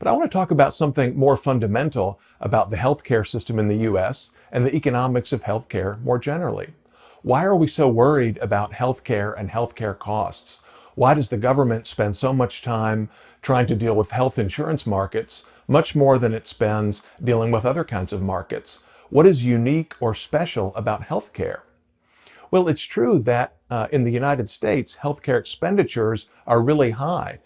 But I want to talk about something more fundamental about the healthcare system in the U.S. and the economics of healthcare more generally. Why are we so worried about healthcare and healthcare costs? Why does the government spend so much time trying to deal with health insurance markets, much more than it spends dealing with other kinds of markets? What is unique or special about healthcare? Well, it's true that in the United States, healthcare expenditures are really high.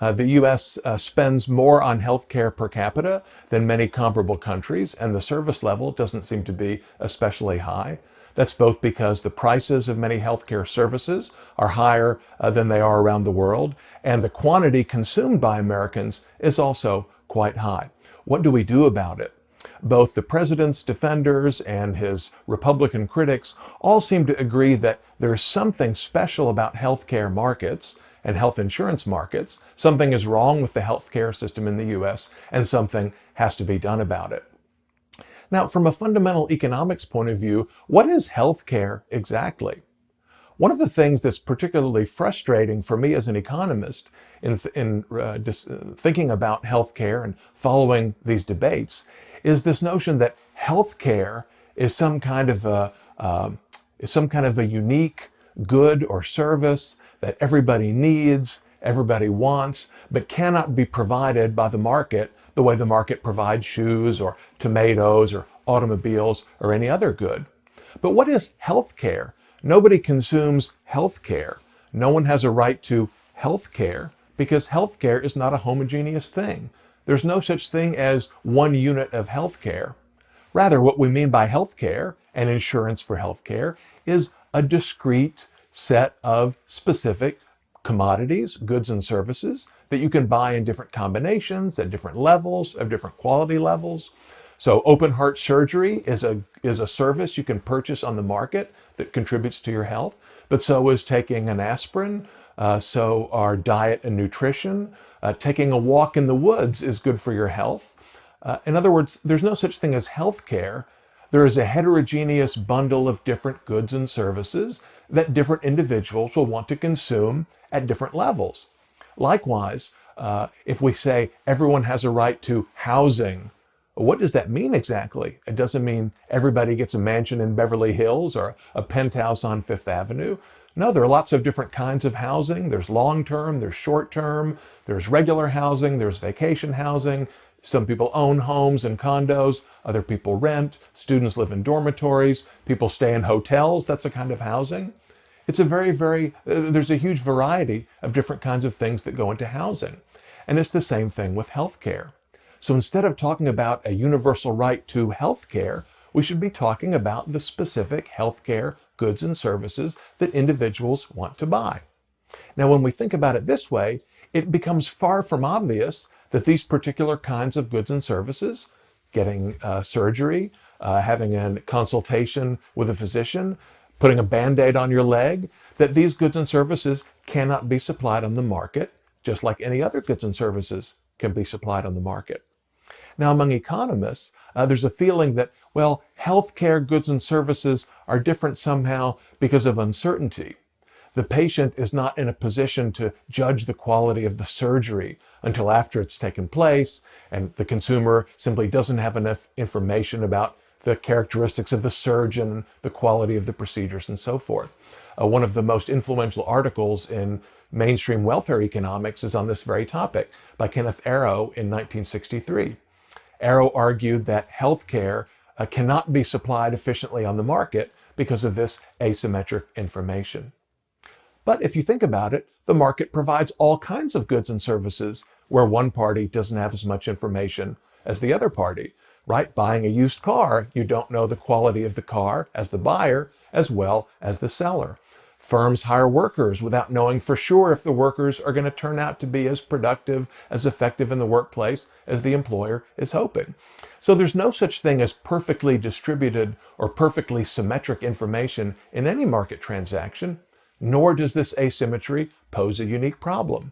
The U.S. Spends more on healthcare per capita than many comparable countries, and the service level doesn't seem to be especially high. That's both because the prices of many healthcare services are higher than they are around the world, and the quantity consumed by Americans is also quite high. What do we do about it? Both the president's defenders and his Republican critics all seem to agree that there's something special about healthcare markets and health insurance markets. Something is wrong with the healthcare system in the U.S., and something has to be done about it. Now, from a fundamental economics point of view, what is healthcare exactly? One of the things that's particularly frustrating for me as an economist in thinking about healthcare and following these debates is this notion that healthcare is some kind of a unique good or service that everybody needs, everybody wants, but cannot be provided by the market the way the market provides shoes or tomatoes or automobiles or any other good. But what is healthcare? Nobody consumes healthcare. No one has a right to healthcare because healthcare is not a homogeneous thing. There's no such thing as one unit of healthcare. Rather, what we mean by healthcare and insurance for healthcare is a discrete set of specific commodities, goods and services that you can buy in different combinations at different levels, of different quality levels. So open heart surgery is a service you can purchase on the market that contributes to your health, but so is taking an aspirin, so are diet and nutrition. Taking a walk in the woods is good for your health. In other words, there's no such thing as healthcare. There is a heterogeneous bundle of different goods and services that different individuals will want to consume at different levels. Likewise, if we say everyone has a right to housing, what does that mean exactly? It doesn't mean everybody gets a mansion in Beverly Hills or a penthouse on Fifth Avenue. No, there are lots of different kinds of housing. There's long-term, there's short-term, there's regular housing, there's vacation housing. Some people own homes and condos, other people rent, students live in dormitories, people stay in hotels, that's a kind of housing. It's a there's a huge variety of different kinds of things that go into housing. And it's the same thing with healthcare. So instead of talking about a universal right to healthcare, we should be talking about the specific healthcare goods and services that individuals want to buy. Now, when we think about it this way, it becomes far from obvious that these particular kinds of goods and services, getting surgery, having a consultation with a physician, putting a Band-Aid on your leg, that these goods and services cannot be supplied on the market, just like any other goods and services can be supplied on the market. Now, among economists, there's a feeling that, well, healthcare goods and services are different somehow because of uncertainty. The patient is not in a position to judge the quality of the surgery until after it's taken place, and the consumer simply doesn't have enough information about the characteristics of the surgeon, the quality of the procedures, and so forth. One of the most influential articles in mainstream welfare economics is on this very topic by Kenneth Arrow in 1963. Arrow argued that healthcare cannot be supplied efficiently on the market because of this asymmetric information. But if you think about it, the market provides all kinds of goods and services where one party doesn't have as much information as the other party, right? Buying a used car, you don't know the quality of the car as the buyer as well as the seller. Firms hire workers without knowing for sure if the workers are going to turn out to be as productive, as effective in the workplace as the employer is hoping. So there's no such thing as perfectly distributed or perfectly symmetric information in any market transaction, nor does this asymmetry pose a unique problem.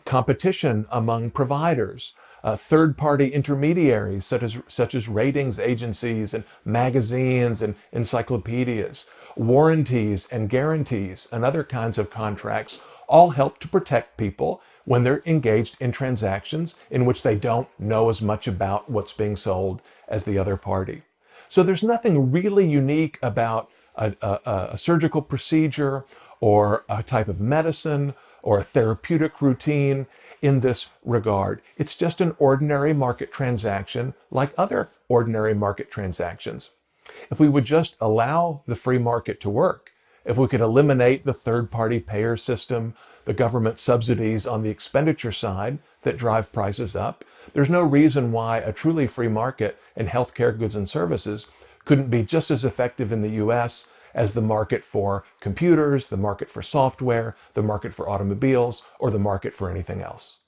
Competition among providers, third-party intermediaries such as ratings agencies and magazines and encyclopedias, warranties and guarantees and other kinds of contracts all help to protect people when they're engaged in transactions in which they don't know as much about what's being sold as the other party. So there's nothing really unique about a surgical procedure or a type of medicine or a therapeutic routine in this regard. It's just an ordinary market transaction like other ordinary market transactions. If we would just allow the free market to work, if we could eliminate the third-party payer system, the government subsidies on the expenditure side that drive prices up, there's no reason why a truly free market in healthcare goods and services couldn't be just as effective in the US as the market for computers, the market for software, the market for automobiles, or the market for anything else.